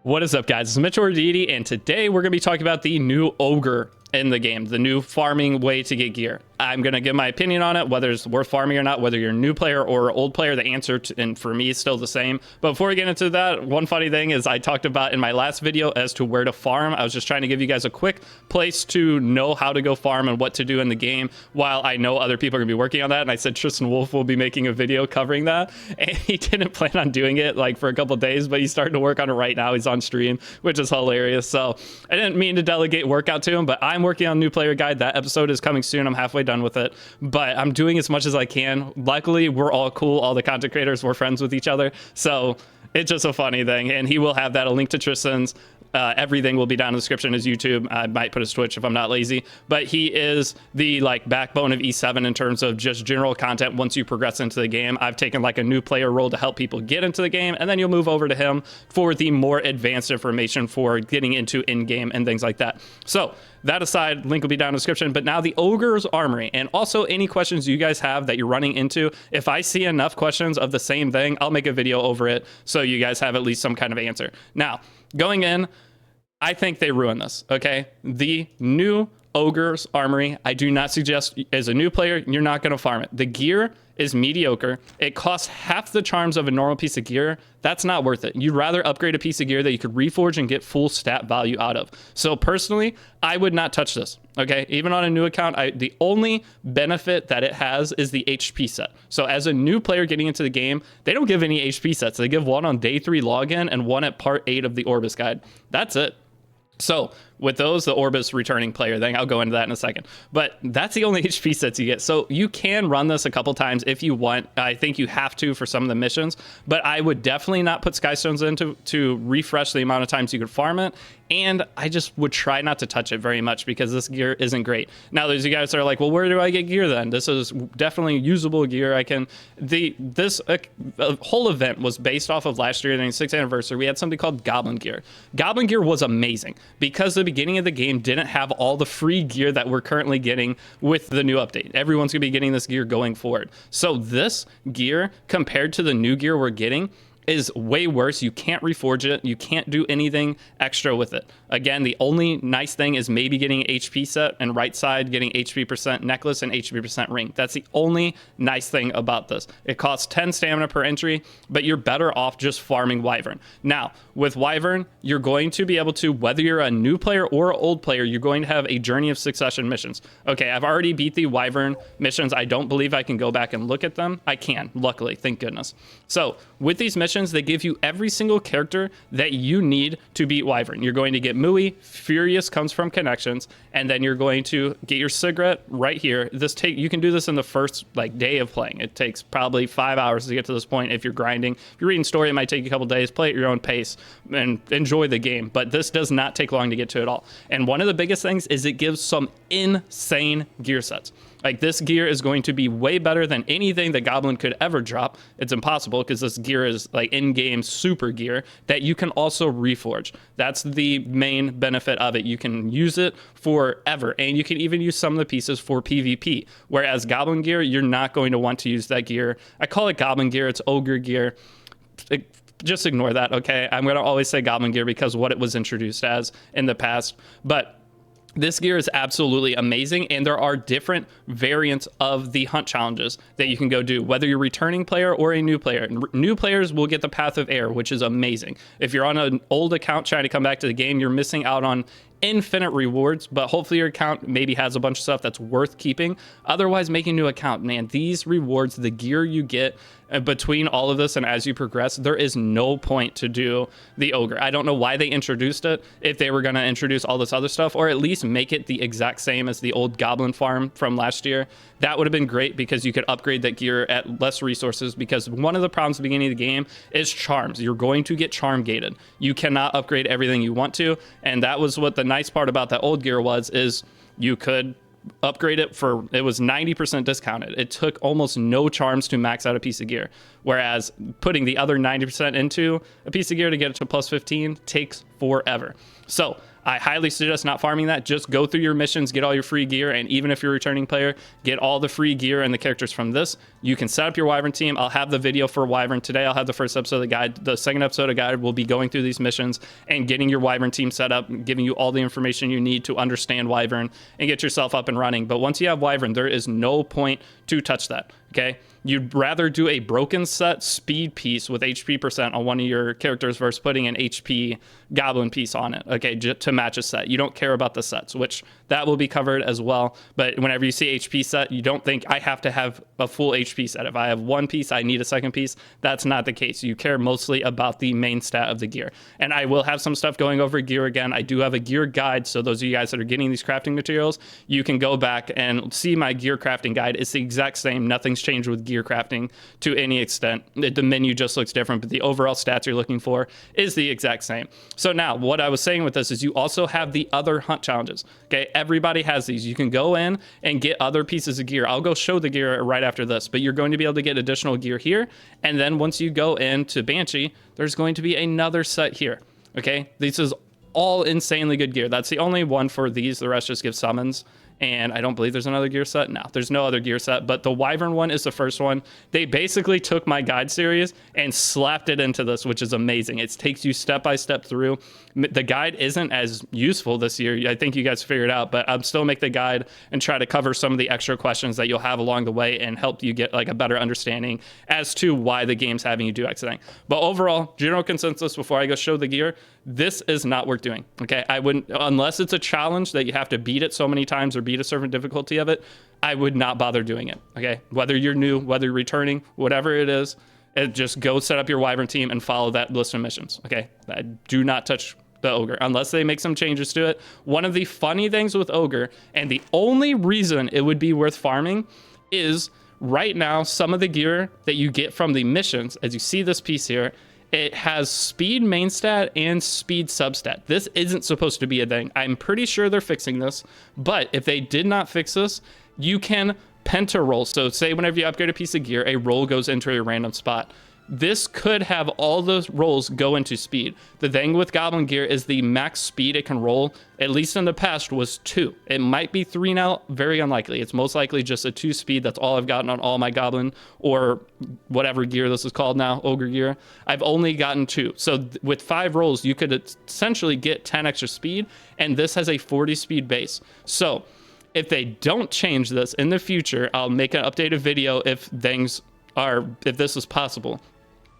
What is up, guys? It's Mitchell or Deity, and today we're going to be talking about the new Ogre in the game, the new farming way to get gear. I'm going to give my opinion on it, whether it's worth farming or not, whether you're a new player or old player. The answer, and for me, is still the same. But before we get into that, one funny thing is I talked about in my last video as to where to farm. I was just trying to give you guys a quick place to know how to go farm and what to do in the game, while I know other people are going to be working on that. And I said Tristan Wolf will be making a video covering that, and he didn't plan on doing it like for a couple of days, but he's starting to work on it right now. He's on stream, which is hilarious. So I didn't mean to delegate workout to him, but I'm working on new player guide. That episode is coming soon. I'm halfway done with it, but I'm doing as much as I can. Luckily, we're all cool. All the content creators, we're friends with each other. So it's just a funny thing. And he will have that, a link to Tristan's. Everything will be down in the description. His YouTube. I might put his Twitch if I'm not lazy, but he is the backbone of E7 in terms of just general content. Once you progress into the game, I've taken a new player role to help people get into the game, and then you'll move over to him for the more advanced information for getting into in-game and things like that. So that aside, link will be down in the description. But now the Ogres Armory, and also any questions you guys have that you're running into. If I see enough questions of the same thing, I'll make a video over it so you guys have at least some kind of answer. Now, going in, I think they ruined this, okay? The new Ogres Armory, I do not suggest, as a new player, you're not going to farm it. The gear is mediocre. It costs half the charms of a normal piece of gear. That's not worth it. You'd rather upgrade a piece of gear that you could reforge and get full stat value out of. So personally, I would not touch this, okay? Even on a new account, the only benefit that it has is the HP set. So as a new player getting into the game, they don't give any HP sets. They give one on day 3 login and one at part 8 of the Orbis guide. That's it. So with those, the Orbis returning player thing, I'll go into that in a second. But that's the only HP sets you get. So you can run this a couple times if you want. I think you have to for some of the missions, but I would definitely not put Skystones in to refresh the amount of times you could farm it. And I just would try not to touch it very much because this gear isn't great. Now, there's you guys that are like, well, where do I get gear then? This is definitely usable gear. This whole event was based off of last year, the 6th anniversary. We had something called Goblin Gear. Goblin Gear was amazing because the beginning of the game didn't have all the free gear that we're currently getting with the new update. Everyone's going to be getting this gear going forward. So this gear, compared to the new gear we're getting, is way worse. You can't reforge it. You can't do anything extra with it. Again, the only nice thing is maybe getting HP set, and right side getting HP percent necklace and HP percent ring. That's the only nice thing about this. It costs 10 stamina per entry, but you're better off just farming Wyvern. Now, with Wyvern, you're going to be able to, whether you're a new player or an old player, you're going to have a Journey of Succession missions. Okay, I've already beat the Wyvern missions. I don't believe I can go back and look at them. I can, luckily, thank goodness. So with these missions, they give you every single character that you need to beat Wyvern. You're going to get Mui, Furious comes from connections, and then you're going to get your cigarette right here. You can do this in the first day of playing. It takes probably 5 hours to get to this point if you're grinding. If you're reading story, it might take you a couple days. Play at your own pace and enjoy the game, but this does not take long to get to at all. And one of the biggest things is it gives some insane gear sets. This gear is going to be way better than anything that Goblin could ever drop. It's impossible because this gear is in-game super gear that you can also reforge. That's the main benefit of it. You can use it forever, and you can even use some of the pieces for PvP. Whereas Goblin gear, you're not going to want to use that gear. I call it Goblin gear. It's Ogre gear. Just ignore that, okay? I'm going to always say Goblin gear because what it was introduced as in the past. But this gear is absolutely amazing, and there are different variants of the hunt challenges that you can go do, whether you're a returning player or a new player. New players will get the Path of Air, which is amazing. If you're on an old account trying to come back to the game, you're missing out on infinite rewards, but hopefully your account maybe has a bunch of stuff that's worth keeping. Otherwise, making a new account, man, these rewards, the gear you get between all of this and as you progress, there is no point to do the Ogre. I don't know why they introduced it, if they were going to introduce all this other stuff, or at least make it the exact same as the old Goblin farm from last year. That would have been great because you could upgrade that gear at less resources, because one of the problems at the beginning of the game is charms. You're going to get charm gated. You cannot upgrade everything you want to, and that was what the nice part about that old gear was, is you could upgrade it for, it was 90% discounted. It took almost no charms to max out a piece of gear, whereas putting the other 90% into a piece of gear to get it to plus 15 takes forever. So I highly suggest not farming that. Just go through your missions, get all your free gear, and even if you're a returning player, get all the free gear and the characters from this. You can set up your Wyvern team. I'll have the video for Wyvern today. I'll have the first episode of the guide. The second episode of guide will be going through these missions and getting your Wyvern team set up, giving you all the information you need to understand Wyvern and get yourself up and running. But once you have Wyvern, there is no point to touch that, okay? You'd rather do a broken set speed piece with HP percent on one of your characters versus putting an HP goblin piece on it, okay, to match a set. You don't care about the sets, which that will be covered as well. But whenever you see HP set, you don't think I have to have a full HP set. If I have one piece, I need a second piece. That's not the case. You care mostly about the main stat of the gear. And I will have some stuff going over gear again. I do have a gear guide, so those of you guys that are getting these crafting materials, you can go back and see my gear crafting guide. It's the exact same. Nothing's changed with gear crafting to any extent. The menu just looks different, but the overall stats you're looking for is the exact same. So now what I was saying with this is you also have the other hunt challenges. Okay, everybody has these. You can go in and get other pieces of gear. I'll go show the gear right after this, but you're going to be able to get additional gear here. And then once you go into Banshee, there's going to be another set here. Okay, this is all insanely good gear. That's the only one for these. The rest just give summons. And I don't believe there's another gear set. No, there's no other gear set, but the Wyvern one is the first one. They basically took my guide series and slapped it into this, which is amazing. It takes you step by step through. The guide isn't as useful this year. I think you guys figured out, but I'll still make the guide and try to cover some of the extra questions that you'll have along the way and help you get like a better understanding as to why the game's having you do X thing. But overall, general consensus before I go show the gear, this is not worth doing. Okay, I wouldn't, unless it's a challenge that you have to beat it so many times or beat a certain difficulty of it, I would not bother doing it. Okay, whether you're new, whether you're returning, whatever it is, just go set up your Wyvern team and follow that list of missions. Okay, do not touch the Ogre unless they make some changes to it. One of the funny things with Ogre, and the only reason it would be worth farming, is right now some of the gear that you get from the missions, as you see this piece here, it has speed main stat and speed substat. This isn't supposed to be a thing. I'm pretty sure they're fixing this, but if they did not fix this, you can penta roll. So say whenever you upgrade a piece of gear, a roll goes into a random spot. This could have all those rolls go into speed. The thing with Goblin gear is the max speed it can roll, at least in the past, was 2. It might be 3 now, very unlikely. It's most likely just a 2 speed. That's all I've gotten on all my Goblin or whatever gear this is called now, Ogre gear. I've only gotten 2. So with 5 rolls, you could essentially get 10 extra speed, and this has a 40 speed base. So if they don't change this in the future, I'll make an updated video if this is possible.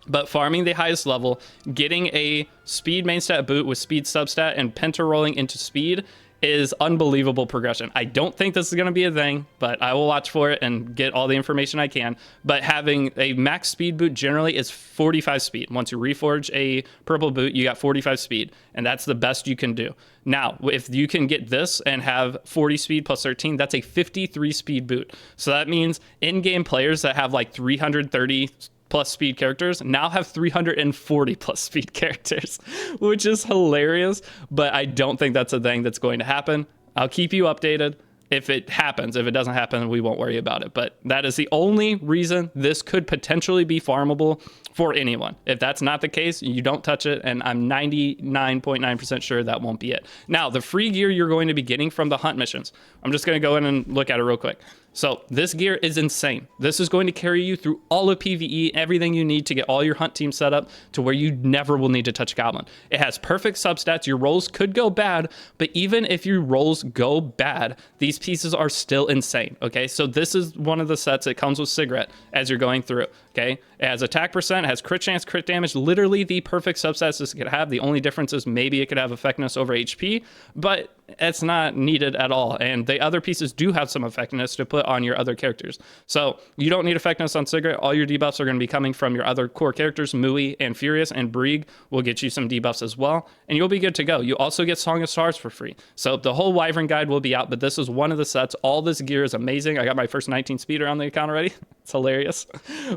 But farming the highest level, getting a speed main stat boot with speed substat and penta rolling into speed is unbelievable progression. I don't think this is going to be a thing, but I will watch for it and get all the information I can. But having a max speed boot generally is 45 speed. Once you reforge a purple boot, you got 45 speed, and that's the best you can do. Now, if you can get this and have 40 speed plus 13, that's a 53 speed boot. So that means in-game players that have like 330 plus speed characters now have 340 plus speed characters, which is hilarious, but I don't think that's a thing that's going to happen. I'll keep you updated if it happens. If it doesn't happen, we won't worry about it, but that is the only reason this could potentially be farmable for anyone. If that's not the case, you don't touch it, and I'm 99.9% sure that won't be it. Now, the free gear you're going to be getting from the hunt missions, I'm just going to go in and look at it real quick. So this gear is insane. This is going to carry you through all of PvE, everything you need to get all your hunt team set up to where you never will need to touch Goblin. It has perfect substats. Your rolls could go bad, but even if your rolls go bad, these pieces are still insane, okay? So this is one of the sets that comes with Cigarette as you're going through, okay? It has attack percent, it has crit chance, crit damage, literally the perfect substats this could have. The only difference is maybe it could have effectiveness over HP, but it's not needed at all. And the other pieces do have some effectiveness to put on your other characters. So you don't need effectiveness on Cigarette. All your debuffs are going to be coming from your other core characters. Mui and Furious and Brieg will get you some debuffs as well, and you'll be good to go. You also get Song of Stars for free. So the whole Wyvern guide will be out, but this is one of the sets. All this gear is amazing. I got my first 19 speeder on the account already. It's hilarious,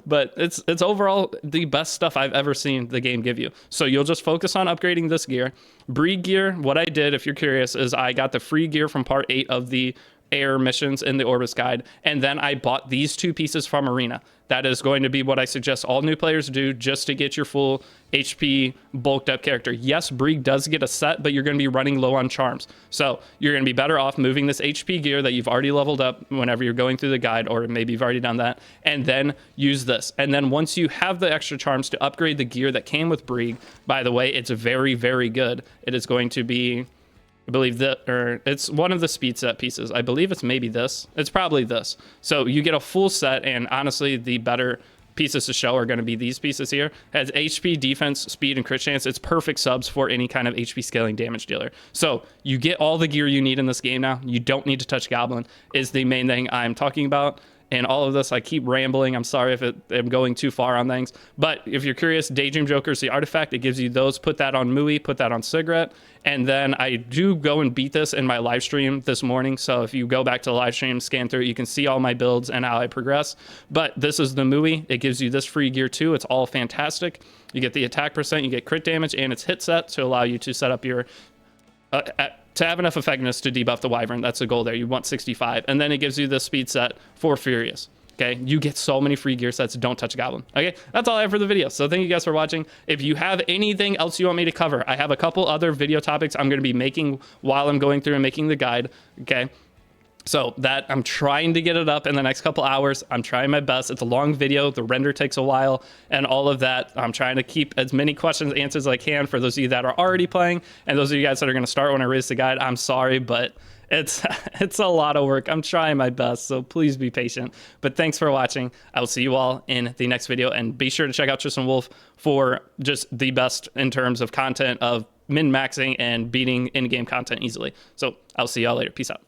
but it's overall the best stuff I've ever seen the game give you. So you'll just focus on upgrading this gear. Brieg gear, what I did, if you're curious, is I got the free gear from part 8 of the air missions in the Orbis guide. And then I bought these 2 pieces from Arena. That is going to be what I suggest all new players do just to get your full HP bulked up character. Yes, Brig does get a set, but you're going to be running low on charms. So you're going to be better off moving this HP gear that you've already leveled up whenever you're going through the guide, or maybe you've already done that, and then use this. And then once you have the extra charms to upgrade the gear that came with Brig, by the way, it's very, very good. It is going to be, I believe that, or it's one of the speed set pieces. I believe it's maybe this. It's probably this. So you get a full set, and honestly, the better pieces to show are going to be these pieces here. It has HP, defense, speed, and crit chance. It's perfect subs for any kind of HP scaling damage dealer. So you get all the gear you need in this game now. You don't need to touch Goblin, is the main thing I'm talking about. And all of this, I keep rambling. I'm sorry if I'm going too far on things. But if you're curious, Daydream Joker is the artifact. It gives you those. Put that on Mui, put that on Cigarette. And then I do go and beat this in my live stream this morning. So if you go back to the live stream, scan through, you can see all my builds and how I progress. But this is the Mui. It gives you this free gear too. It's all fantastic. You get the attack percent, you get crit damage, and it's hit set to allow you to set up your... to have enough effectiveness to debuff the Wyvern. That's the goal there. You want 65. And then it gives you the speed set for Furious. Okay, you get so many free gear sets. Don't touch a Goblin. Okay, that's all I have for the video. So thank you guys for watching. If you have anything else you want me to cover, I have a couple other video topics I'm going to be making while I'm going through and making the guide. Okay, so that I'm trying to get it up in the next couple hours. I'm trying my best. It's a long video. The render takes a while and all of that. I'm trying to keep as many questions answered as I can for those of you that are already playing, and those of you guys that are going to start when I release the guide. I'm sorry, but it's a lot of work. I'm trying my best, so please be patient. But thanks for watching. I will see you all in the next video, and be sure to check out Tristan Wolf for just the best in terms of content of min-maxing and beating in-game content easily. So I'll see y'all later. Peace out.